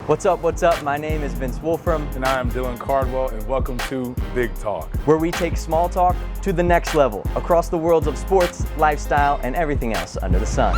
What's up, what's up? My name is Vince Wolfram. And I am Dylan Cardwell, and welcome to Big Talk, where we take small talk to the next level across the worlds of sports, lifestyle, and everything else under the sun.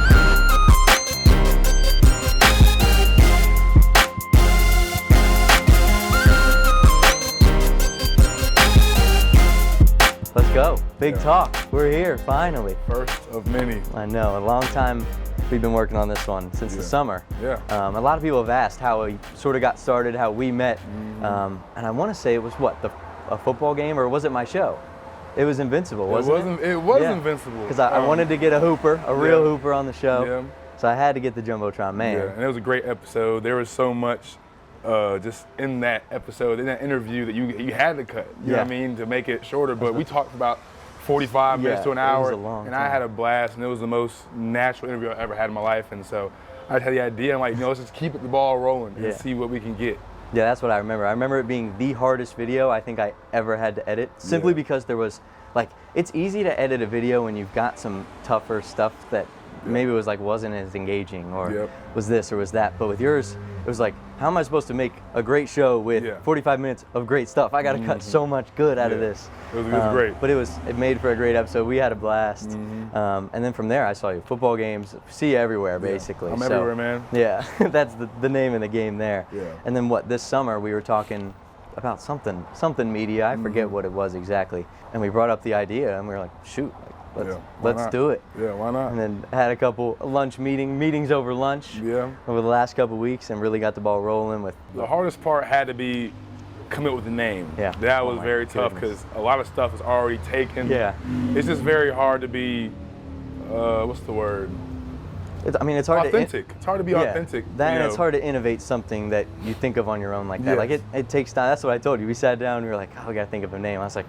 Let's go. Big Talk. We're here, finally. First of many. I know, a long time we've been working on this one, since the summer. Yeah. A lot of people have asked how we sort of got started, how we met. And I want to say it was what, a football game, or was it my show? It was Invincible, wasn't it? It was Invincible. Because I wanted to get a hooper, a real hooper on the show. Yeah. So I had to get the Jumbotron, man. Yeah, and it was a great episode. There was so much just in that episode, in that interview, that you had to cut, you know what I mean, to make it shorter. But we talked about 45 minutes to an hour, it was a long time. I had a blast, and it was the most natural interview I ever had in my life. And so I had the idea, I'm like, let's just keep the ball rolling and see what we can get. Yeah, that's what I remember. I remember it being the hardest video I think I ever had to edit, simply because there was, like, it's easy to edit a video when you've got some tougher stuff that maybe was like wasn't as engaging, or was this or was that. But with yours, it was like, how am I supposed to make a great show with 45 minutes of great stuff? I got to cut so much good out of this. It was great. But it made for a great episode. We had a blast. And then from there, I saw you football games, see you everywhere basically. I'm everywhere, man. Yeah, that's the name of the game there. Yeah. And then this summer we were talking about something media. I forget what it was exactly. And we brought up the idea, and we were like, shoot. Let's do it. Yeah, why not? And then had a couple lunch meetings over lunch over the last couple weeks, and really got the ball rolling with. The hardest part had to be coming up with a name. Yeah. That was very tough, because a lot of stuff is already taken. Yeah. It's just very hard to be, what's the word? It's hard authentic. It's hard to be authentic. And it's hard to innovate something that you think of on your own like that. Like it takes time. That's what I told you. We sat down and we were like, we got to think of a name. I was like,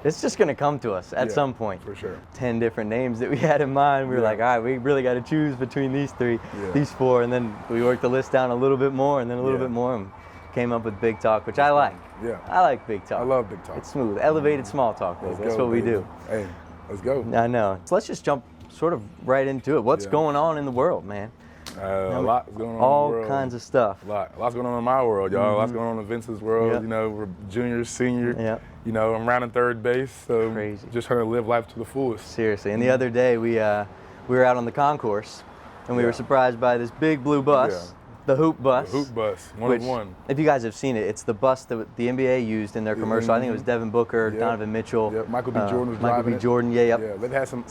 it's just going to come to us at some point. For sure. 10 different names that we had in mind. We were like, all right, we really got to choose between these three, these four. And then we worked the list down a little bit more, and then a little bit more, and came up with Big Talk, which I like. Yeah. I like Big Talk. I love Big Talk. It's smooth. Elevated small talk, baby. That's what we do. Hey, let's go. I know. So let's just jump sort of right into it. What's going on in the world, man? A lot is going on all in the world. Kinds of stuff. Lots going on in my world, y'all. Lots going on in Vince's world. You know, we're junior, senior. You know, I'm rounding third base, so just trying to live life to the fullest. Seriously. And the other day we were out on the concourse, and we were surprised by this big blue bus, the Hoop Bus. The Hoop Bus, one of one. If you guys have seen it, it's the bus that the NBA used in their commercial. I think it was Devin Booker, Donovan Mitchell. Michael B. Jordan was driving Michael B. Jordan, Yeah, they've had some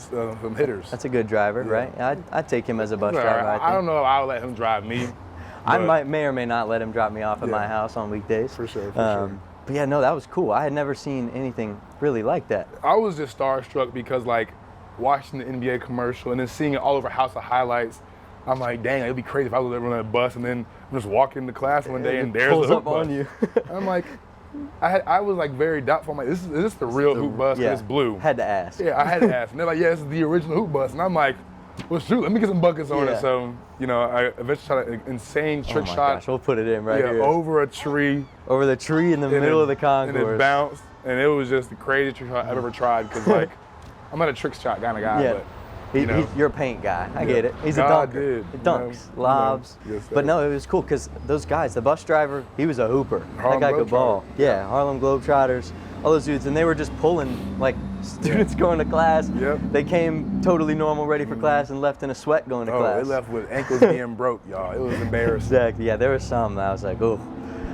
hitters. That's a good driver, right? I'd take him as a bus driver, I think. I don't know if I would let him drive me. I may or may not let him drop me off at my house on weekdays. For sure, for sure. But yeah, no, that was cool. I had never seen anything really like that. I was just starstruck because, like, watching the NBA commercial and then seeing it all over House of Highlights, I'm like, dang, it'd be crazy if I was ever on a bus and then I'm just walking to class one day and there's the Hoop Bus. On you. I'm like, I was like very doubtful. I'm like, is this the real Hoop Bus? It's blue. Had to ask. Yeah, I had to ask. And they're like, this is the original Hoop Bus. And I'm like, well, shoot, let me get some buckets on it. So, you know, I eventually shot an insane trick shot. Gosh, we'll put it in right here. Over a tree. Over the tree in the middle of the concourse. And it bounced, and it was just the craziest trick shot I've ever tried, because, like, I'm not a trick shot kind of guy, but you're a paint guy. I get it. He's a dunker. He dunks, lobs. But no, it was cool because those guys, the bus driver, he was a hooper. That guy could ball. Yeah, Harlem Globetrotters, all those dudes, and they were just pulling like students going to class. They came totally normal, ready for class, and left in a sweat going to class. They left with ankles being broke, y'all. It was embarrassing. Exactly. Yeah, there was some that I was like, oh,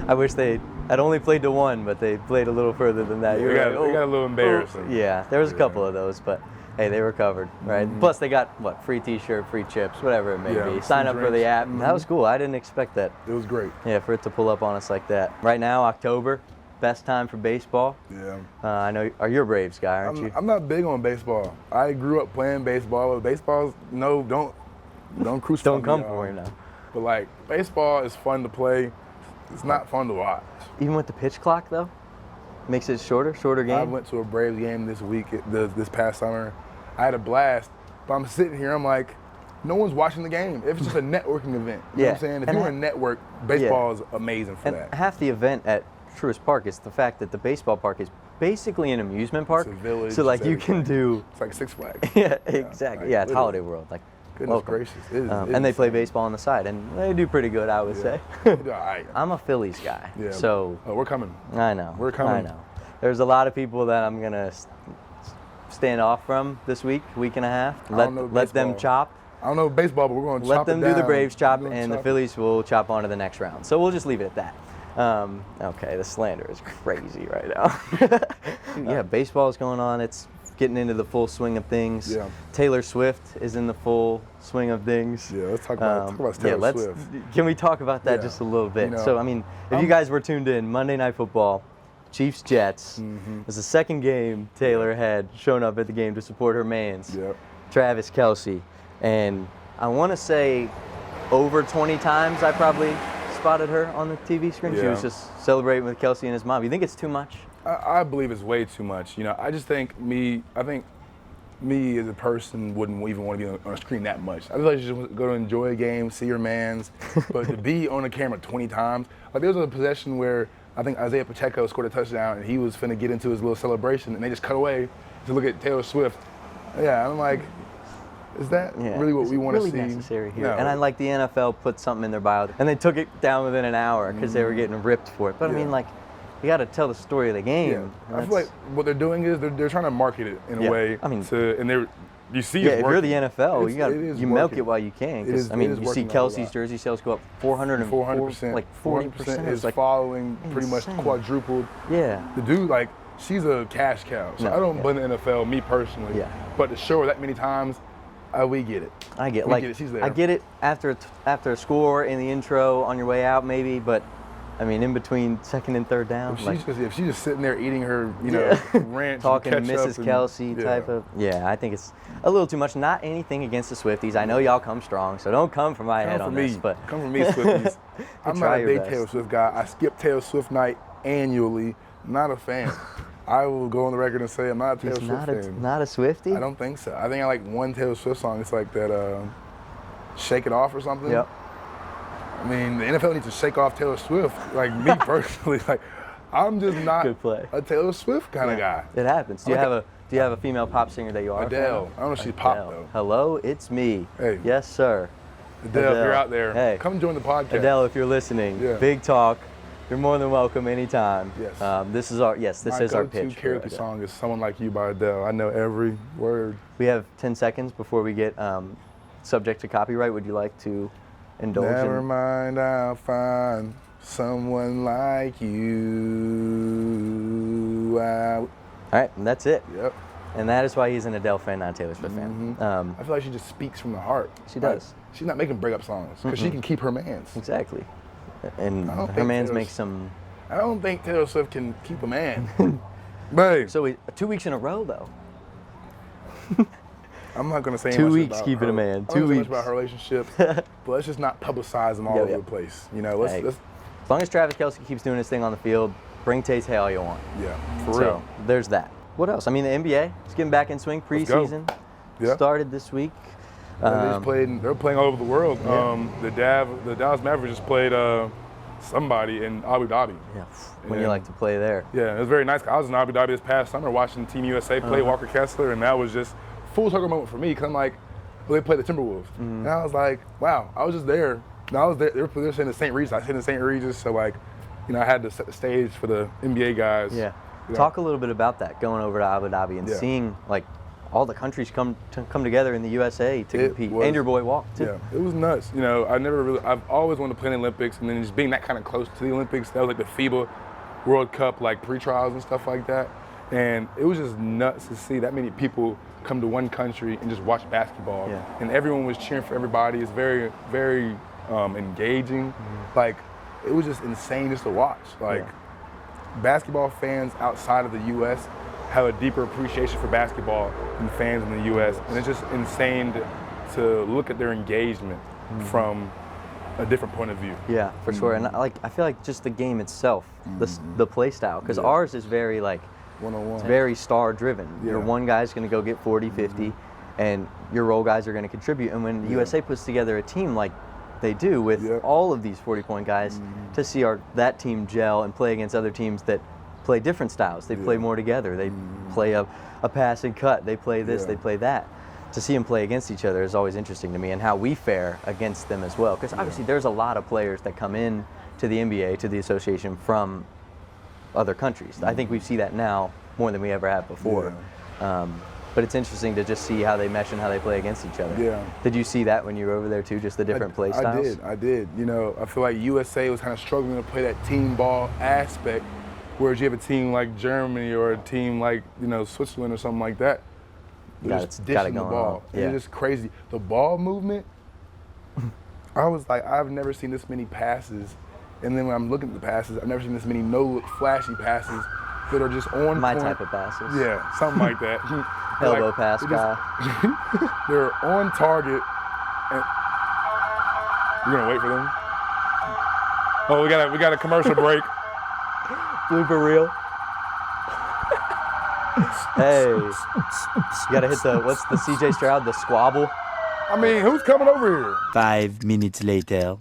I wish they had only played to one, but they played a little further than that. They got a little embarrassing. Yeah, there was a couple of those, but hey, they were covered, right? Plus, they got, free T-shirt, free chips, whatever it may be. Sign up for the app. That was cool. I didn't expect that. It was great. Yeah, for it to pull up on us like that. Right now, October, best time for baseball. Yeah. I know you're a Braves guy, aren't you? I'm not big on baseball. I grew up playing baseball, but baseball's, don't crucify me. Don't come for me now. But, like, baseball is fun to play. It's not fun to watch. Even with the pitch clock, though? Makes it shorter game? I went to a Braves game this week, this past summer. I had a blast, but I'm sitting here, I'm like, no one's watching the game. If it's just a networking event, you know what I'm saying? If you're in a network, baseball is amazing for that. Half the event at Truist Park is the fact that the baseball park is basically an amusement park. It's a village. So, like, you can do... It's like Six Flags. Yeah, exactly. Yeah, it's Holiday World. Like, Goodness gracious. It is and they play baseball on the side, and they do pretty good, I would say. All right. I'm a Phillies guy, Yeah. so we're coming. I know. We're coming. I know. There's a lot of people that I'm going to stand off from this week and a half. Let them chop. I don't know baseball, but we're going to chop Let them it down. do the Braves chop, and the Phillies will chop on to the next round. So we'll just leave it at that. Okay, the slander is crazy right now. Yeah, baseball is going on. It's getting into the full swing of things. Yeah. Taylor Swift is in the full swing of things. Yeah, let's talk about Taylor Swift. Can we talk about that just a little bit? You know, So, I mean, if you guys were tuned in, Monday Night Football, Chiefs-Jets, it was the second game Taylor had shown up at the game to support her mans, Travis Kelce. And I want to say over 20 times I probably spotted her on the TV screen. She was just celebrating with Kelce and his mom. You think it's too much? I believe it's way too much. You know, I think me as a person wouldn't even want to be on a screen that much. I feel like you just go to enjoy a game, see your mans, but to be on the camera 20 times, like there was a possession where I think Isaiah Pacheco scored a touchdown and he was finna get into his little celebration and they just cut away to look at Taylor Swift. Yeah, I'm like, is that really what we want to see? Really necessary here. No. And I like the NFL put something in their bio, and they took it down within an hour because they were getting ripped for it. But I mean, like, you got to tell the story of the game. Yeah. I feel like what they're doing is they're trying to market it in a way. I mean, you see if it's you're the working. NFL, you milk it while you can. I mean, you see Kelsey's jersey sales go up 400%, like 40%. His like following pretty much quadrupled. Yeah. The dude, like, she's a cash cow. So I don't blame the NFL, me personally. Yeah. But to show her that many times, we get it. I get it. She's there. I get it after a score in the intro on your way out maybe, but I mean in between second and third down. If she's just sitting there eating her, ranch, talking to and Mrs. Kelce type of. Yeah, I think it's a little too much. Not anything against the Swifties. I know y'all come strong, so don't come for my head on this. But come for me, Swifties. I'm not a big Taylor Swift guy. I skip Taylor Swift night annually. Not a fan. I will go on the record and say I'm not a Taylor Swift fan. Not a Swiftie? I don't think so. I think I like one Taylor Swift song. It's like that Shake It Off or something. Yep. I mean, the NFL needs to shake off Taylor Swift. Like me personally, like I'm just not a Taylor Swift kind of guy. It happens. Do you have a female pop singer that you are? Adele. I don't know if she's pop though. Hello, it's me. Hey. Yes, sir. Adele, if you're out there, hey. Come join the podcast. Adele, if you're listening, Big Talk. You're more than welcome anytime. Yes. This is our pitch. My go-to karaoke song is "Someone Like You" by Adele. I know every word. We have 10 seconds before we get subject to copyright. Would you like to indulge? Never mind, I'll find someone like you. All right, and that's it. Yep. And that is why he's an Adele fan, not a Taylor Swift fan. I feel like she just speaks from the heart. She does. She's not making breakup songs because she can keep her mans. Exactly. And her man's make some. I don't think Taylor Swift can keep a man. Babe. So 2 weeks in a row, though. I'm not going to say 2 much weeks about keeping a man. 2 weeks. Much about her relationship, but let's just not publicize them all over the place. You know, let's. As long as Travis Kelce keeps doing his thing on the field, bring Tay all you want. Yeah, for real. There's that. What else? I mean, the NBA is getting back in swing. Preseason started this week. They're playing all over the world. Yeah. The Dallas Mavericks just played somebody in Abu Dhabi. Yeah, when you like to play there. Yeah, it was very nice. I was in Abu Dhabi this past summer watching Team USA play Walker Kessler, and that was just full circle moment for me because I'm like, well, they played the Timberwolves. And I was like, wow, I was just there. And I was there. They were saying the St. Regis. I stayed in St. Regis, so like, I had to set the stage for the NBA guys. Yeah. Talk a little bit about that, going over to Abu Dhabi and seeing like all the countries come together in the USA to compete, and your boy walked too. Yeah, it was nuts. I've always wanted to play in the Olympics, and then just being that kind of close to the Olympics, that was like the FIBA World Cup like pre-trials and stuff like that, and it was just nuts to see that many people come to one country and just watch basketball, and everyone was cheering for everybody. It's very, very engaging. Like, it was just insane just to watch. Like, basketball fans outside of the U.S. have a deeper appreciation for basketball than fans in the U.S. And it's just insane to look at their engagement from a different point of view. Yeah, for sure. And I feel like just the game itself, the play style, because ours is very like, 101. It's very star driven. Yeah. Your one guy's going to go get 40, 50, and your role guys are going to contribute. And when the USA puts together a team like they do with all of these 40-point guys, to see that team gel and play against other teams that play different styles. They play more together. They play a pass and cut. They play this, they play that. to see them play against each other is always interesting to me, and how we fare against them as well. Because obviously there's a lot of players that come in to the NBA, to the association from other countries. I think we see that now more than we ever have before. But it's interesting to just see how they mesh and how they play against each other. Yeah. Did you see that when you were over there too, just the different play styles? I did. You know, I feel like USA was kind of struggling to play that team ball aspect, whereas you have a team like Germany or a team like, you know, Switzerland or something like that. They're just dishing the ball. Yeah. It's just crazy. The ball movement, I was like, I've never seen this many passes. And then when I'm looking at the passes, I've never seen this many no-look flashy passes that are just on My point. type of passes. Yeah, something like that. Elbow like, pass guy. They're on target. And you're gonna wait for them? Oh, we got a commercial break. Blooper reel. Hey, you gotta hit the, what's the CJ Stroud, the squabble? I mean, who's coming over here? 5 minutes later.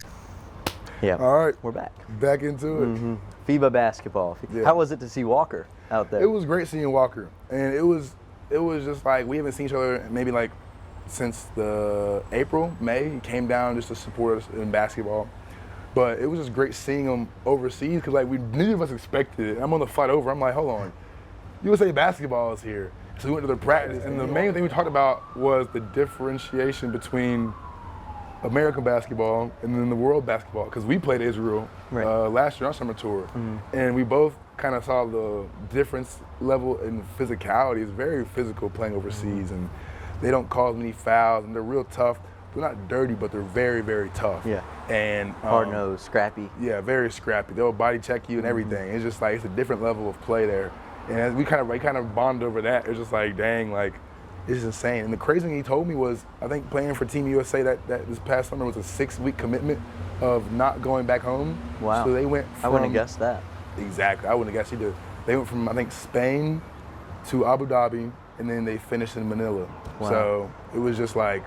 Yeah. All right. We're back. Back into it. FIBA basketball. Yeah. How was it to see Walker out there? It was great seeing Walker. And it was just like, we haven't seen each other maybe like since the April, May. He came down just to support us in basketball. But it was just great seeing him overseas because like neither of us expected it. I'm on the flight over, I'm like, hold on. USA basketball is here. So we went to the practice, and the main thing we talked about was the differentiation between American basketball and then the world basketball, because we played Israel last year on summer tour, and we both kind of saw the difference level in physicality. It's very physical playing overseas, and they don't cause many fouls, and they're real tough. They're not dirty, but they're very, very tough. Yeah. And hard-nosed, scrappy. Yeah, very scrappy. They'll body check you and everything. It's just like, it's a different level of play there. And as we kind of bonded over that, it's just like, dang, like, it's insane. And the crazy thing he told me was, I think playing for Team USA that this past summer was a 6-week commitment of not going back home. Wow. So they went from, I wouldn't have guessed that. Exactly. I wouldn't have guessed either. They went from, I think, Spain to Abu Dhabi, and then they finished in Manila. Wow. So it was just like,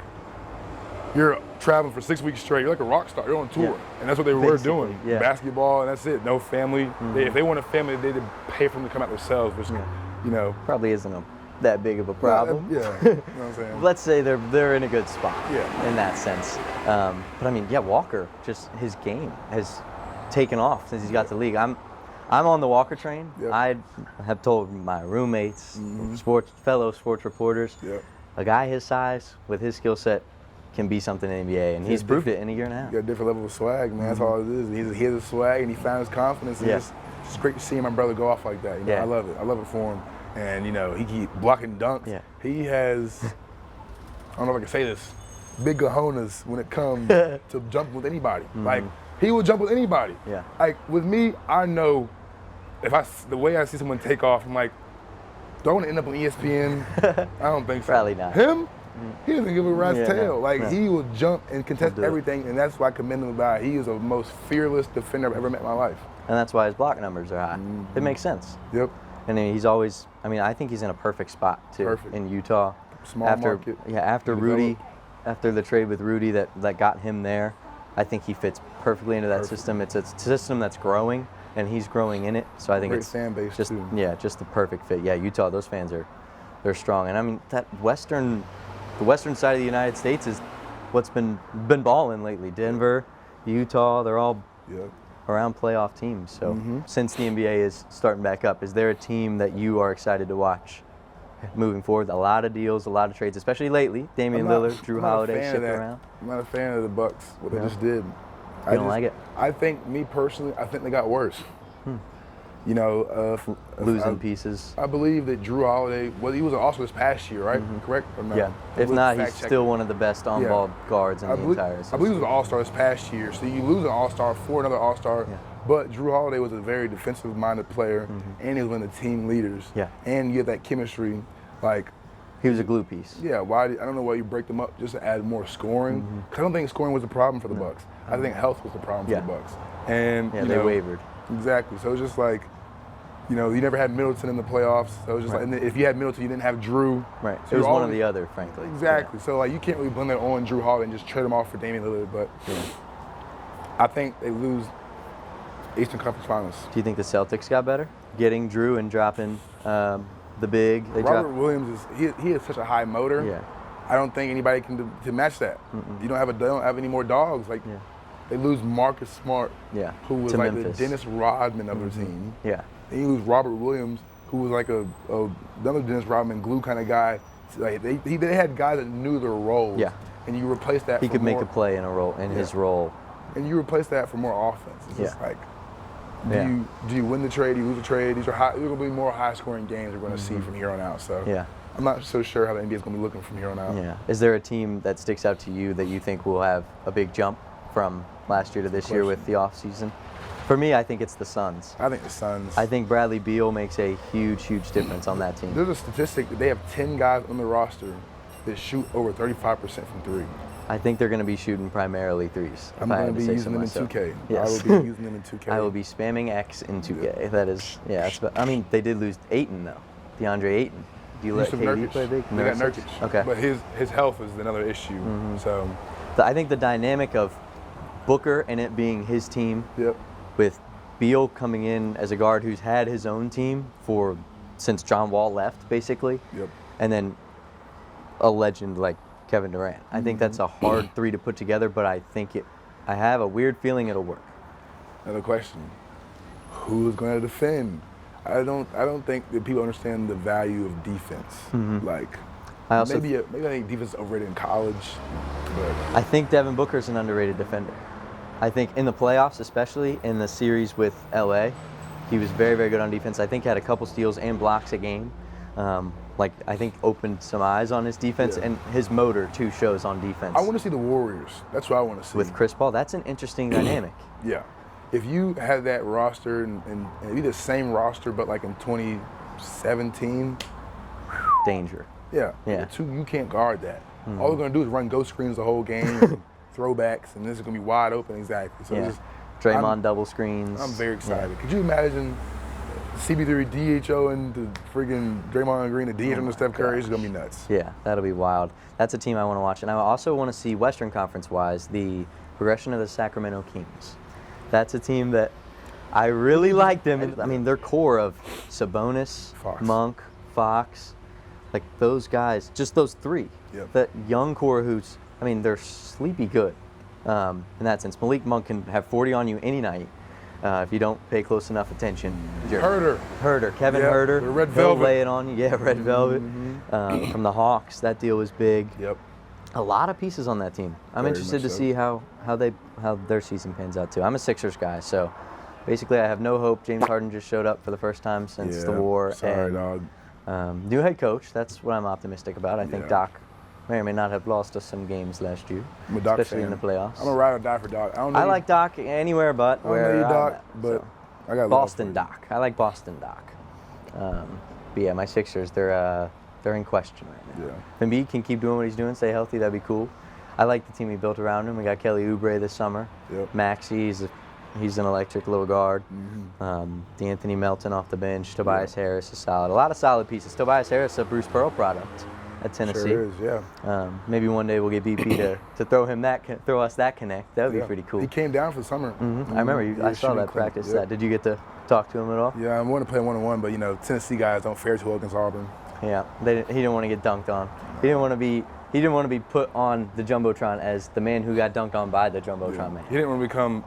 you're traveling for 6 weeks straight. You're like a rock star. You're on tour. Yeah. And that's what they were doing. Yeah. Basketball, and that's it. No family. If they want a family, they'd pay for them to come out themselves, which, you know. Probably isn't that big of a problem. Yeah. You know what I'm saying? Let's say they're in a good spot in that sense. But I mean, yeah, Walker, just his game has taken off since he's got to the league. I'm on the Walker train. Yep. I have told my roommates, fellow sports reporters, a guy his size with his skill set can be something in the NBA, and he's proved it in a year and a half. He got a different level of swag, man. That's all it is. He has a swag, and he found his confidence. And it's great to see my brother go off like that. You know, I love it. I love it for him. And you know, he keep blocking dunks. Yeah. He has, I don't know if I can say this, big cojones when it comes to jumping with anybody. Like, he will jump with anybody. Yeah. Like, with me, I know the way I see someone take off, I'm like, do I want to end up on ESPN? I don't think so. Probably not. Him? He doesn't give a rat's tail. He will jump and contest everything, and that's why I commend him about it. He is the most fearless defender I've ever met in my life. And that's why his block numbers are high. It makes sense. Yep. And he's always, I think he's in a perfect spot too in Utah. Small market. Yeah, after Rudy, after the trade with Rudy that got him there, I think he fits perfectly into that system. It's a system that's growing, and he's growing in it. So I think it's fan base just too. Just the perfect fit. Yeah, Utah, those fans they're strong. And I mean the western side of the United States is what's been balling lately. Denver, Utah, they're all around playoff teams. So since the NBA is starting back up, is there a team that you are excited to watch moving forward? A lot of deals, a lot of trades, especially lately. Damian Lillard, Drew Holiday shifting around. I'm not a fan of the Bucks, what they just did. You don't like it? I think, me personally, I think they got worse. You know, losing pieces. I believe that Drew Holiday, he was also this past year, right? Correct or no? Yeah. If not, he's still one of the best on-ball guards in the entire season. I believe he was an all-star this past year. So you lose an all-star for another all-star. But Drew Holiday was a very defensive-minded player, and he was one of the team leaders. Yeah. And you have that chemistry, like. He was a glue piece. Yeah. I don't know why you break them up just to add more scoring. Because I don't think scoring was the problem for the Bucks. I think health was the problem for the Bucks. And they wavered. Exactly. So it was just like, you know, you never had Middleton in the playoffs. So it was just like, and if you had Middleton, you didn't have Drew. Right. So it was one or the other, frankly. Exactly. So like, you can't really blame that on Drew Holiday and just trade him off for Damian Lillard. But I think they lose Eastern Conference Finals. Do you think the Celtics got better, getting Drew and dropping the big? Robert Williams he has such a high motor. Yeah. I don't think anybody can match that. They don't have any more dogs. Like they lose Marcus Smart, who was like Memphis. the Dennis Rodman of their team. Yeah. And you lose Robert Williams, who was like another Dennis Rodman glue kind of guy. Like they had guys that knew their roles. Yeah. And you replace that. He could make a play in his role. And you replace that for more offense. It's just like, do you win the trade? Do you lose the trade? These are going to be more high-scoring games we're going to see from here on out. So I'm not so sure how the NBA is going to be looking from here on out. Yeah. Is there a team that sticks out to you that you think will have a big jump from last year to this year with the offseason? For me, I think it's the Suns. I think the Suns. I think Bradley Beal makes a huge, huge difference on that team. There's a statistic that they have 10 guys on the roster that shoot over 35% from three. I think they're going to be shooting primarily threes. I'm going to be using them in 2K. Yes. I will be using them in 2K. I will be spamming X in 2K. That is, I mean, they did lose Ayton, though. DeAndre Ayton. Do you let KD play big? They got Nurkic. Okay. But his health is another issue. So I think the dynamic of Booker and it being his team with Beal coming in as a guard who's had his own team since John Wall left, basically. And then a legend like Kevin Durant. I think that's a hard three to put together, but I have a weird feeling it'll work. Another question: who's going to defend? I don't think that people understand the value of defense. Like, maybe I think defense is overrated in college. But I think Devin Booker's an underrated defender. I think in the playoffs, especially in the series with LA, he was very, very good on defense. I think he had a couple steals and blocks a game. I think opened some eyes on his defense, and his motor too shows on defense. I want to see the Warriors. That's what I want to see. With Chris Paul, that's an interesting dynamic. Yeah. If you had that roster and be the same roster, but like in 2017. Danger. Yeah. You can't guard that. All they're going to do is run ghost screens the whole game, throwbacks, and this is going to be wide open exactly. So Draymond double screens. I'm very excited. Could you imagine CB3 DHO and the friggin' Draymond Green, the DH on the Steph Curry? It's going to be nuts. Yeah, that'll be wild. That's a team I want to watch. And I also want to see Western Conference-wise the progression of the Sacramento Kings. That's a team that I really like them. I mean, their core of Sabonis, Monk, Fox, like those guys, just those three. That young core they're sleepy good in that sense. Malik Monk can have 40 on you any night. If you don't pay close enough attention. Herter, Kevin Herter. The Red Velvet. He'll lay it on you. Yeah, Red Velvet. From the Hawks, that deal was big. A lot of pieces on that team. I'm interested to see how their season pans out too. I'm a Sixers guy, so basically I have no hope. James Harden just showed up for the first time since the war. Sorry, dog. New head coach. That's what I'm optimistic about. I think Doc may or may not have lost us some games last year, I'm a Doc especially fan. in the playoffs. I'm a ride or die for Doc. I like Doc anywhere but where Doc, but I got Boston Doc. I like Boston Doc. But yeah, my Sixers, they're in question right now. If Embiid can keep doing what he's doing, stay healthy, that'd be cool. I like the team he built around him. We got Kelly Oubre this summer. Maxey, he's an electric little guard. D'Anthony Melton off the bench. Tobias Harris is solid. A lot of solid pieces. Tobias Harris, a Bruce Pearl product at Tennessee. Sure is, maybe one day we'll get BP to throw us that connect. That would be pretty cool. He came down for the summer. I remember I saw that practice. Did you get to talk to him at all? Yeah, I want to play one-on-one, but Tennessee guys don't fare too well against Auburn. Yeah, he didn't want to get dunked on. He didn't want to be put on the Jumbotron as the man who got dunked on by the Jumbotron man. He didn't want to become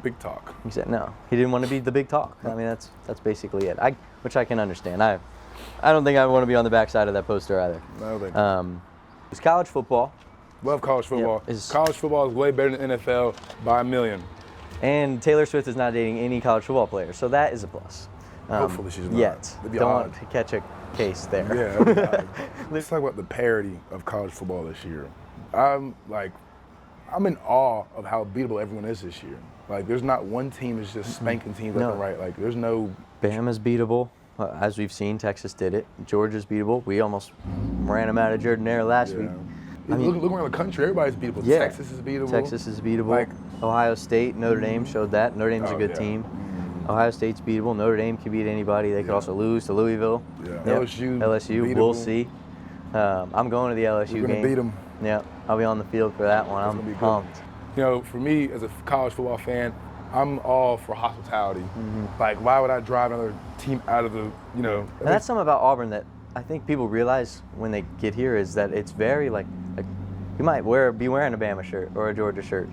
big talk. He said no. He didn't want to be the big talk. I mean, that's basically it. Which I can understand. I don't think I want to be on the backside of that poster either. No, thank you. It's college football. Love college football. College football is way better than NFL by a million. And Taylor Swift is not dating any college football players, so that is a plus. Hopefully she's not. Yet. Don't catch a case there. Yeah, that'd be odd. Let's talk about the parity of college football this year. I'm in awe of how beatable everyone is this year. Like, there's not one team that's just spanking teams left and right. Like, there's no. Bama's beatable. As we've seen, Texas did it. Georgia's beatable. We almost ran them out of Jordan-Hare last week. Look around the country, everybody's beatable. Yeah. Texas is beatable. Texas is beatable. Ohio State, Notre Dame showed that. Notre Dame's a good team. Ohio State's beatable. Notre Dame can beat anybody. They could also lose to Louisville. LSU. LSU, we'll see. I'm going to the LSU game. We're going to beat them. Yeah, I'll be on the field for that one. I'm pumped. For me, as a college football fan, I'm all for hospitality. Like, why would I drive another team out of the, And that's something about Auburn that I think people realize when they get here is that it's very, You might be wearing a Bama shirt or a Georgia shirt.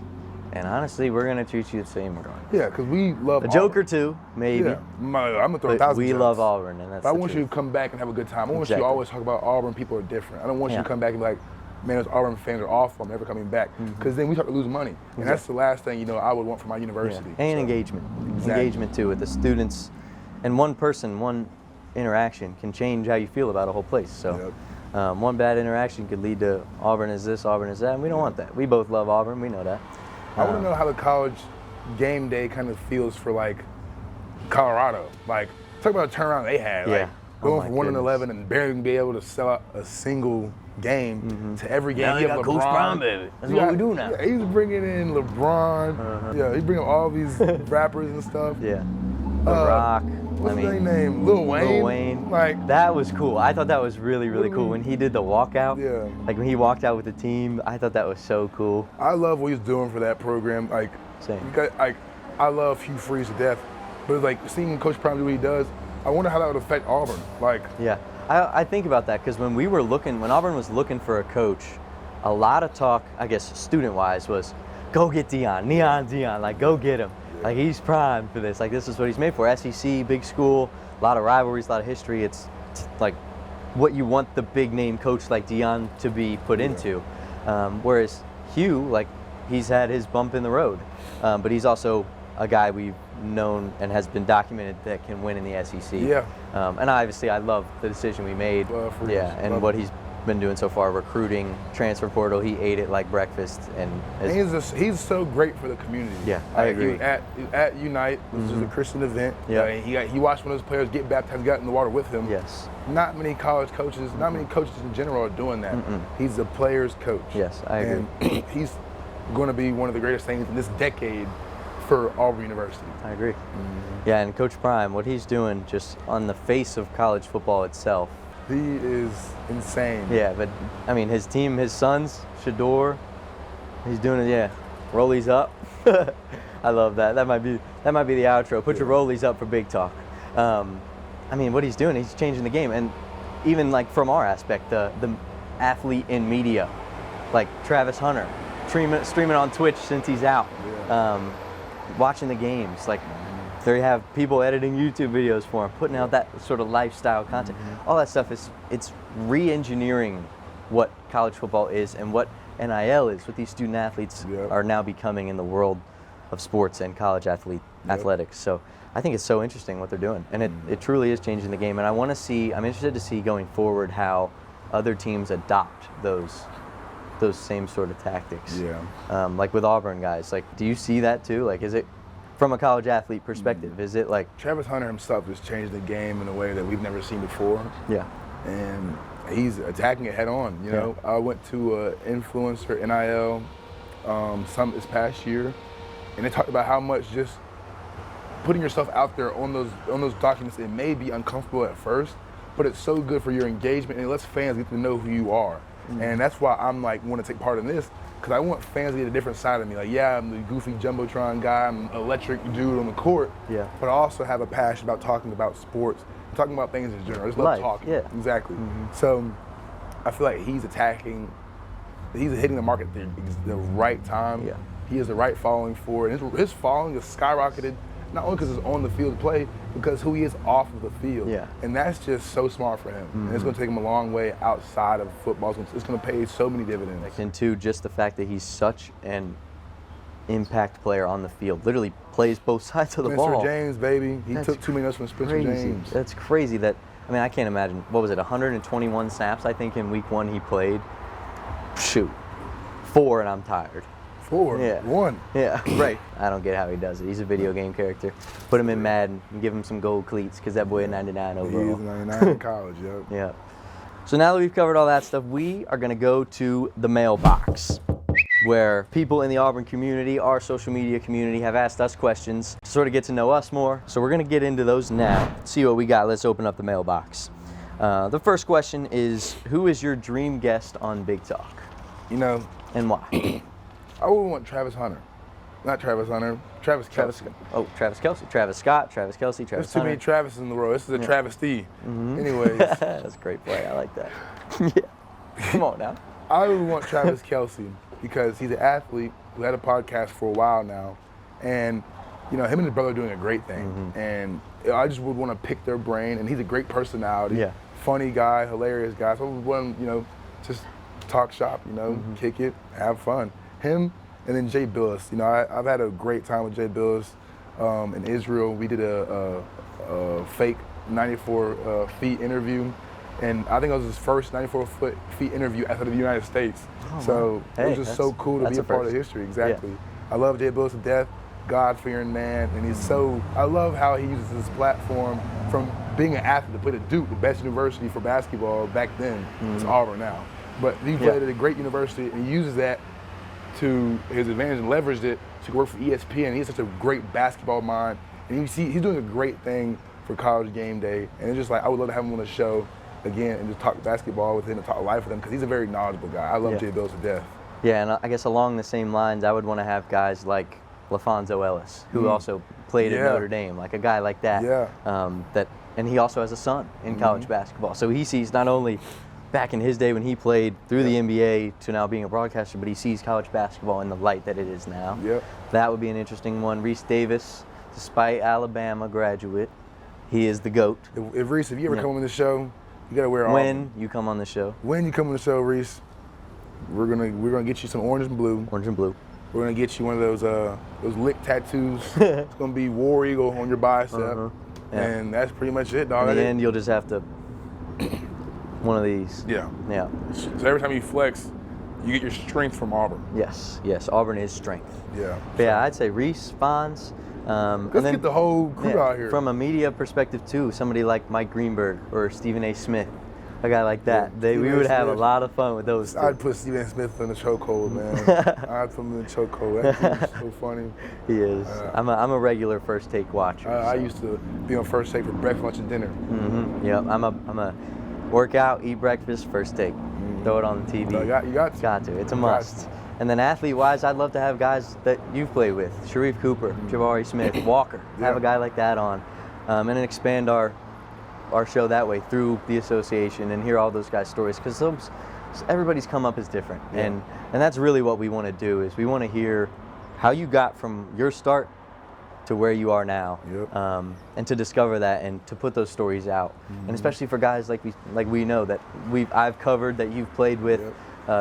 And honestly, we're going to treat you the same regardless. Yeah, because we love A joke Auburn. or two, maybe. Yeah, I'm going to throw But 1,000 we jokes. love Auburn, and that's But I the want truth. you to come back and have a good time. I want you Exactly. to always talk about Auburn. People are different. I don't want you Yeah. to come back and be like, man, those Auburn fans are awful. I'm never coming back. Because then we start to lose money. And that's the last thing, I would want for my university. And So, engagement. Exactly. Engagement, too, with the students. And one person, one interaction can change how you feel about a whole place. So one bad interaction could lead to Auburn is this, Auburn is that, and we don't want that. We both love Auburn. We know that. I want to know how the college game day kind of feels for, like, Colorado. Like, talk about a turnaround they had. Yeah. Like, going Oh, from my 1-11 and barely be able to sell out a single game to every game. Now You they have got Coach LeBron. Prime, baby. That's You what got- we do now. Yeah, he's bringing in LeBron. Yeah, he's bringing all these rappers and stuff. Yeah. The Rock. What's his name? Lil Wayne. Lil Wayne. Like, That was cool. I thought that was really, really cool. When he did the walkout, Yeah. like when he walked out with the team, I thought that was so cool. I love what he's doing for that program. Like, Same. I love Hugh Freeze to death. But it's like seeing Coach Prime do what he does, I wonder how that would affect Auburn. Like, Yeah, I think about that because when Auburn was looking for a coach, a lot of talk, I guess student-wise, was go get Deion, like go get him. Like he's primed for this. Like this is what he's made for. SEC, big school, a lot of rivalries, a lot of history. It's like what you want the big name coach like Deion to be put into. Whereas Hugh, like he's had his bump in the road, but he's also a guy we've known and has been documented that can win in the SEC. Yeah. And obviously I love the decision we made. Freeze. Yeah, and Love what it. he's been doing so far, recruiting, transfer portal, he ate it like breakfast. And he's so great for the community. Yeah, I agree. He was at Unite, which is a Christian event. Yeah. He watched one of those players get baptized, got in the water with him. yes, Not many college coaches, not many coaches in general are doing that. He's the player's coach. yes, I agree. And he's going to be one of the greatest things in this decade for Auburn University. I agree. Yeah, and Coach Prime, what he's doing just on the face of college football itself. He is insane. Yeah, but I mean, his team, his sons, Shador, he's doing it. Yeah, rollies up. I love that. That might be the outro. Put your rollies up for big talk. I mean, what he's doing, he's changing the game, and even like from our aspect, the athlete in media, like Travis Hunter, streaming on Twitch since he's out, watching the games, like. They have people editing YouTube videos for him, putting out that sort of lifestyle content. All that stuff it's re-engineering what college football is and what NIL is, what these student athletes are now becoming in the world of sports and college athletics. So I think it's so interesting what they're doing, and it truly is changing the game. And I'm interested to see going forward how other teams adopt those same sort of tactics. Yeah. Like with Auburn guys, like do you see that too? Like is it from a college athlete perspective, is it like Travis Hunter himself has changed the game in a way that we've never seen before. Yeah. And he's attacking it head on. You know, I went to influencer NIL summit this past year, and they talked about how much just putting yourself out there on those documents, it may be uncomfortable at first, but it's so good for your engagement and it lets fans get to know who you are. And that's why I'm like want to take part in this, because I want fans to get a different side of me. Like, yeah, I'm the goofy Jumbotron guy, I'm an electric dude on the court, but I also have a passion about talking about sports, talking about things in general. I just love talking. Yeah. Exactly. So I feel like he's hitting the market at the right time. Yeah. He has the right following for it. His following has skyrocketed, not only because it's on the field play, because who he is off of the field. Yeah. And that's just so smart for him. And it's going to take him a long way outside of football. It's going to pay so many dividends. and two, just the fact that he's such an impact player on the field, literally plays both sides of the ball. Spencer James, baby. He took too many notes from Spencer James. That's crazy that, I mean, I can't imagine, what was it, 121 snaps I think in week 1 he played? Shoot, 4 and I'm tired. 4, Yeah. 1. Yeah, right. I don't get how he does it. He's a video game character. Put him in Madden and give him some gold cleats because that boy is 99 He overall. is 99 in college, yep. Yeah. So now that we've covered all that stuff, we are going to go to the mailbox, where people in the Auburn community, our social media community, have asked us questions to sort of get to know us more. So we're going to get into those now. See what we got. Let's open up the mailbox. The first question is, who is your dream guest on Big Talk? You know, And why? I would want Travis Hunter. Not Travis Hunter, Travis Kelce. Travis Kelce. Travis Scott, Travis Kelce, Travis There's too many Hunter. Travis in the world. This is a travesty. Anyways, That's a great play. I like that. Yeah. Come on now. I would want Travis Kelce because he's an athlete who had a podcast for a while now, and him and his brother are doing a great thing. And I just would want to pick their brain, and he's a great personality, funny guy, hilarious guy. So I would want just talk shop, kick it, have fun. Him and then Jay Billis. I've had a great time with Jay Billis in Israel. We did a fake 94 feet interview. And I think it was his first 94 feet interview outside of the United States. Oh, so it was just so cool to be a part of history. Exactly. I love Jay Billis to death, God-fearing man, and I love how he uses his platform from being an athlete to play at Duke, the best university for basketball back then. It's Auburn now. But he played at a great university, and he uses that to his advantage and leveraged it to work for ESPN. He has such a great basketball mind, and he's doing a great thing for College Game Day. And it's just like, I would love to have him on the show again and just talk basketball with him and talk life with him because he's a very knowledgeable guy. I love Jay Billis to death. Yeah, and I guess along the same lines, I would want to have guys like LaFonso Ellis, who also played at Notre Dame, like a guy like that. And he also has a son in college basketball. So he sees not only back in his day when he played through the NBA to now being a broadcaster, but he sees college basketball in the light that it is now. That would be an interesting one. Reese Davis, despite Alabama graduate, he is the GOAT. Reese, if you ever come on the show, you gotta wear When you come on the show. When you come on the show, Reese, we're gonna get you some orange and blue. Orange and blue. We're gonna get you one of those lick tattoos. It's gonna be War Eagle on your bicep, and that's pretty much it, dog. In the end, you'll just have to one of these. Yeah. So every time you flex, you get your strength from Auburn. Yes. Auburn is strength. But I'd say Reese, Fonz. Let's get the whole crew out here. From a media perspective too, somebody like Mike Greenberg or Stephen A. Smith, a guy like that. We would have a lot of fun with those two. I'd put Stephen A. Smith in the chokehold, man. I'd put him in the chokehold. That dude's so funny. He is. I'm a regular First Take watcher. I used to be on First Take for breakfast, lunch, and dinner. I'm a workout, eat breakfast, First Take. Throw it on the TV. You got to. Got to. It's a must. And then athlete-wise, I'd love to have guys that you've played with, Sharif Cooper, Jabari Smith, Walker. Have a guy like that on, and then expand our show that way through the association and hear all those guys' stories because everybody's come up is different, and that's really what we want to do is we want to hear how you got from your start to where you are now, and to discover that and to put those stories out, and especially for guys like we know that I've covered that you've played with.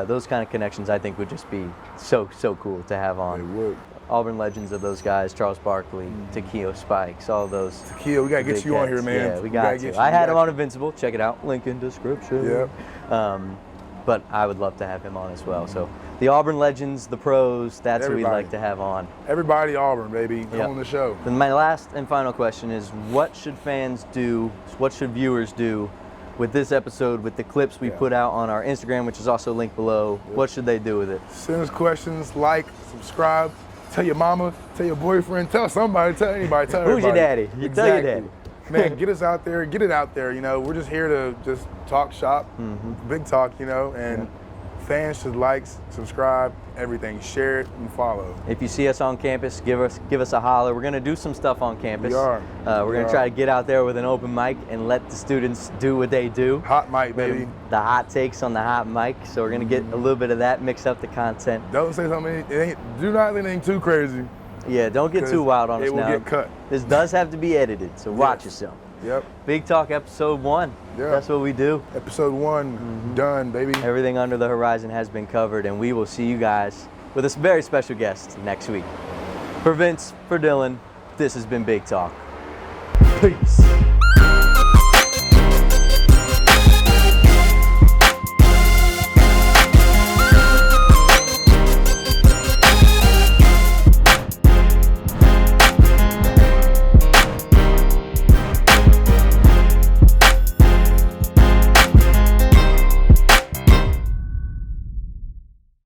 Those kind of connections, I think, would just be so cool to have on. It would. Auburn legends of those guys, Charles Barkley, Takeo Spikes, all those. Takeo, we got to get you on here, man. Yeah, we got to. I had him on Invincible. Check it out. Link in description. But I would love to have him on as well. So the Auburn legends, the pros, that's who we'd like to have on. Everybody Auburn, baby. Come on the show. Then my last and final question is, what should fans do, what should viewers do with this episode, with the clips we put out on our Instagram, which is also linked below? What should they do with it? Send us questions, like, subscribe, tell your mama, tell your boyfriend, tell somebody, tell anybody, tell everybody. Who's your daddy? You tell your daddy. Man, get us out there, get it out there, we're just here to just talk shop, big talk, and fans should like, subscribe, everything, share it and follow. If you see us on campus, give us a holler. We're gonna do some stuff on campus. We are. We're gonna try to get out there with an open mic and let the students do what they do. Hot mic, baby. The hot takes on the hot mic. So we're gonna get a little bit of that, mix up the content. Don't say something. Do not say anything too crazy. Yeah, don't get too wild on us now. It will get cut. This does have to be edited, so watch yourself. Big Talk episode 1. That's what we do. Episode 1, done, baby. Everything under the horizon has been covered, and we will see you guys with a very special guest next week. For Vince, for Dylan, this has been Big Talk. Peace.